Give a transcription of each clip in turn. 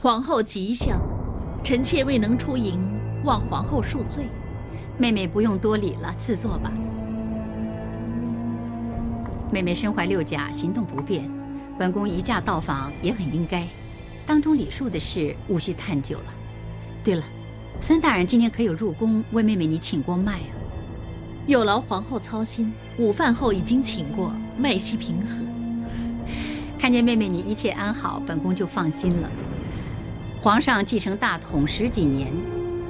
皇后吉祥，臣妾未能出营，望皇后恕罪。妹妹不用多礼了，赐座吧。妹妹身怀6甲，行动不便，本宫移驾到访也很应该。当中礼数的事，务须探究了。对了，孙大人今天可有入宫为妹妹你请过脉啊？有劳皇后操心，午饭后已经请过，脉息平和。看见妹妹你一切安好，本宫就放心了。皇上继承大统10几年，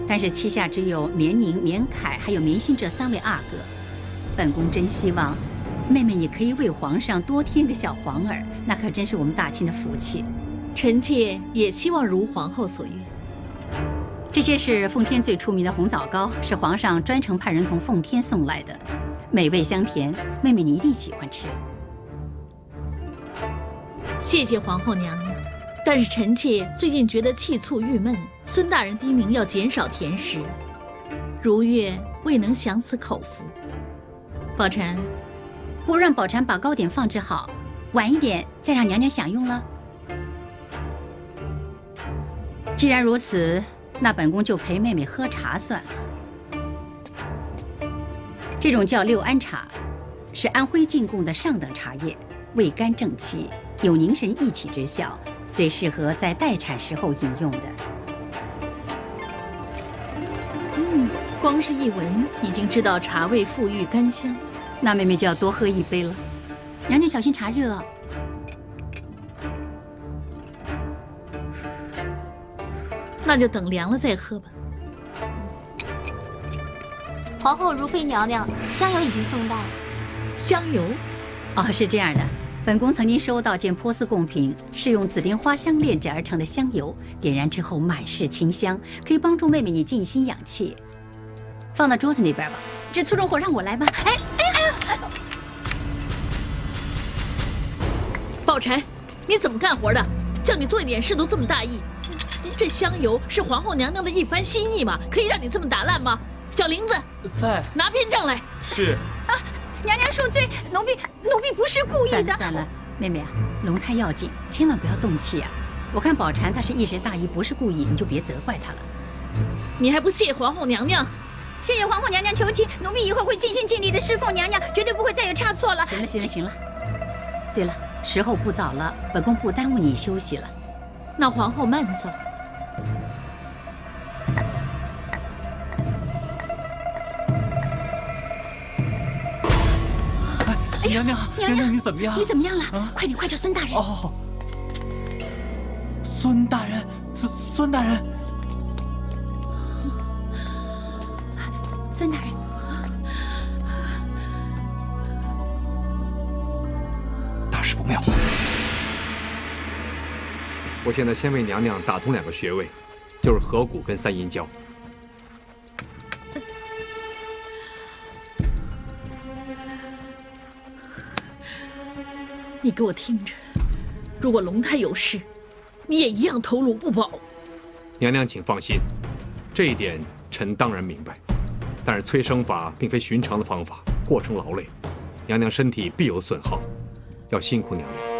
但是膝下只有绵宁、绵凯还有绵心这3位阿哥。本宫真希望妹妹你可以为皇上多添个小皇儿，那可真是我们大清的福气。臣妾也希望如皇后所愿。这些是奉天最出名的红枣糕，是皇上专程派人从奉天送来的，美味香甜，妹妹你一定喜欢吃。谢谢皇后娘娘，但是臣妾最近觉得气促郁闷，孙大人叮咛要减少甜食，如月未能享此口福。宝钗，不让宝钗把糕点放置好，晚一点再让娘娘享用了。既然如此，那本宫就陪妹妹喝茶算了。这种叫六安茶，是安徽进贡的上等茶叶，味甘正气，有凝神益气之效，最适合在待产时候饮用的。光是一闻已经知道茶味馥郁甘香，那妹妹就要多喝一杯了。娘娘小心茶热啊。那就等凉了再喝吧。皇后如妃娘娘，香油已经送到。香油？哦，是这样的，本宫曾经收到件波斯贡品，是用紫荆花香炼制而成的香油，点燃之后满是清香，可以帮助妹妹你静心养气。放到桌子那边吧，这粗重活让我来吧。哎，宝钗，你怎么干活的？叫你做一点事都这么大意。这香油是皇后娘娘的一番心意嘛，可以让你这么打烂吗？小林子，在拿鞭杖来。是。啊，娘娘恕罪，奴婢不是故意的。算了，妹妹啊，龙胎要紧，千万不要动气啊。我看宝钗她是一时大意，不是故意，你就别责怪她了。你还不谢皇后娘娘？谢谢皇后娘娘求情，奴婢以后会尽心尽力的侍奉娘娘，绝对不会再有差错了。行了。对了，时候不早了，本宫不耽误你休息了。那皇后慢走。娘娘，你怎么样？你怎么样了？快点，快叫孙大人！哦，孙大人，孙大人，孙大人，大事不妙！我现在先为娘娘打通2个穴位，就是合谷跟3阴交。你给我听着，如果龙胎有事，你也一样头颅不保。娘娘请放心，这一点臣当然明白。但是催生法并非寻常的方法，过程劳累，娘娘身体必有损耗，要辛苦娘娘。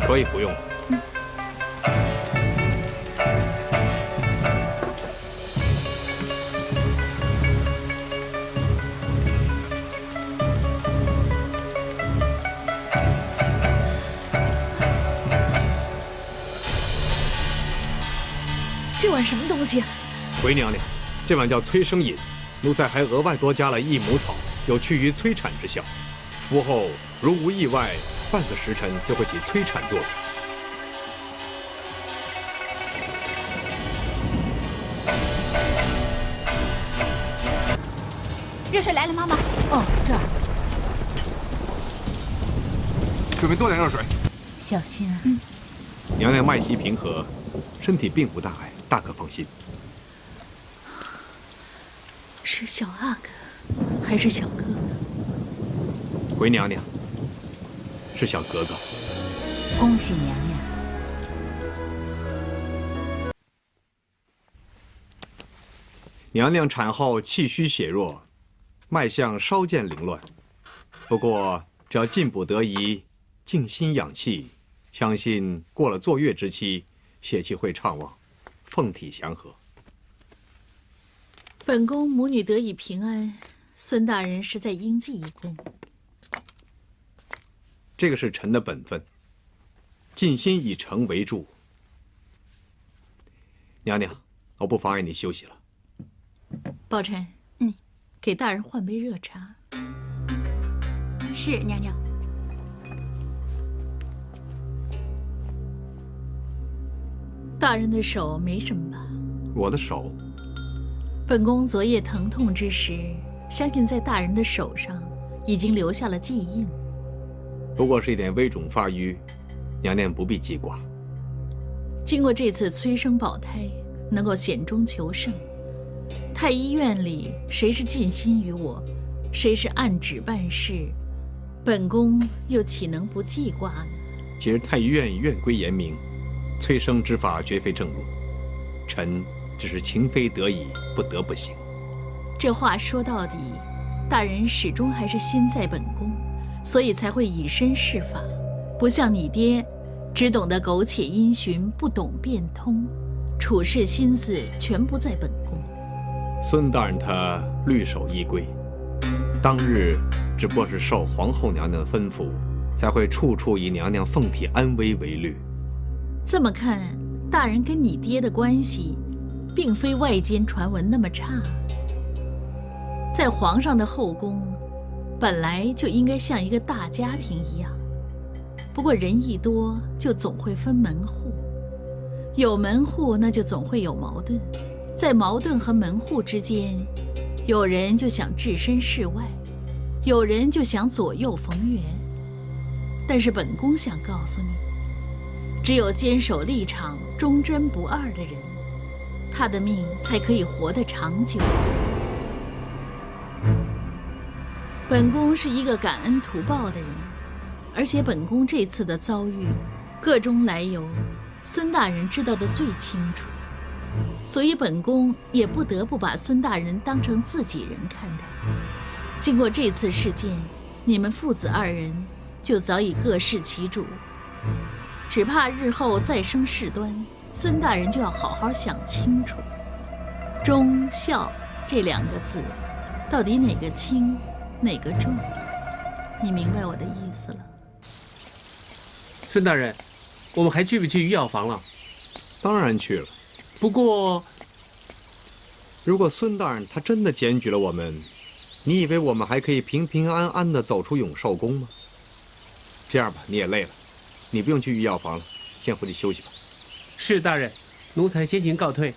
可以服用了。这碗什么东西？回娘娘，这碗叫催生饮，奴才还额外多加了益母草，有去于催产之效。服后如无意外，半个时辰就会起催产作用。热水来了，妈妈。哦，这儿准备多点热水。小心啊。娘娘脉息平和，身体并无大碍，大可放心。是小阿哥还是小哥哥？回娘娘，是小格格。恭喜娘娘。娘娘产后气虚血弱，脉象稍见凌乱，不过只要进补得宜，静心养气，相信过了坐月之期，血气会畅旺，凤体祥和。本宫母女得以平安，孙大人实在应记一功。这个是臣的本分，尽心以诚为助。娘娘，我不妨碍你休息了。宝钗，给大人换杯热茶。是娘娘。大人的手没什么吧？我的手，本宫昨夜疼痛之时，相信在大人的手上已经留下了记印。不过是一点微肿发瘀，娘娘不必记挂。经过这次催生保胎，能够险中求胜。太医院里谁是尽心于我，谁是按旨办事，本宫又岂能不记挂呢？其实太医院院规严明，催生之法绝非正路，臣只是情非得已，不得不行。这话说到底，大人始终还是心在本宫，所以才会以身试法，不像你爹，只懂得苟且因循，不懂变通，处事心思全不在本宫。孙大人他律守依规，当日只不过是受皇后娘娘的吩咐，才会处处以娘娘凤体安危为虑。这么看，大人跟你爹的关系，并非外间传闻那么差。在皇上的后宫，本来就应该像一个大家庭一样。不过人一多，就总会分门户，有门户那就总会有矛盾。在矛盾和门户之间，有人就想置身事外，有人就想左右逢源。但是本宫想告诉你，只有坚守立场、忠贞不二的人，他的命才可以活得长久。本宫是一个感恩图报的人，而且本宫这次的遭遇，个中来由，孙大人知道的最清楚。所以本宫也不得不把孙大人当成自己人看待。经过这次事件，你们父子二人就早已各适其主，只怕日后再生事端，孙大人就要好好想清楚，忠孝这两个字，到底哪个轻，哪个重？你明白我的意思了？孙大人，我们还去不去医药房了？当然去了。不过，如果孙大人他真的检举了我们，你以为我们还可以平平安安地走出永寿宫吗？这样吧，你也累了，你不用去医药房了，先回去休息吧。是大人，奴才先行告退。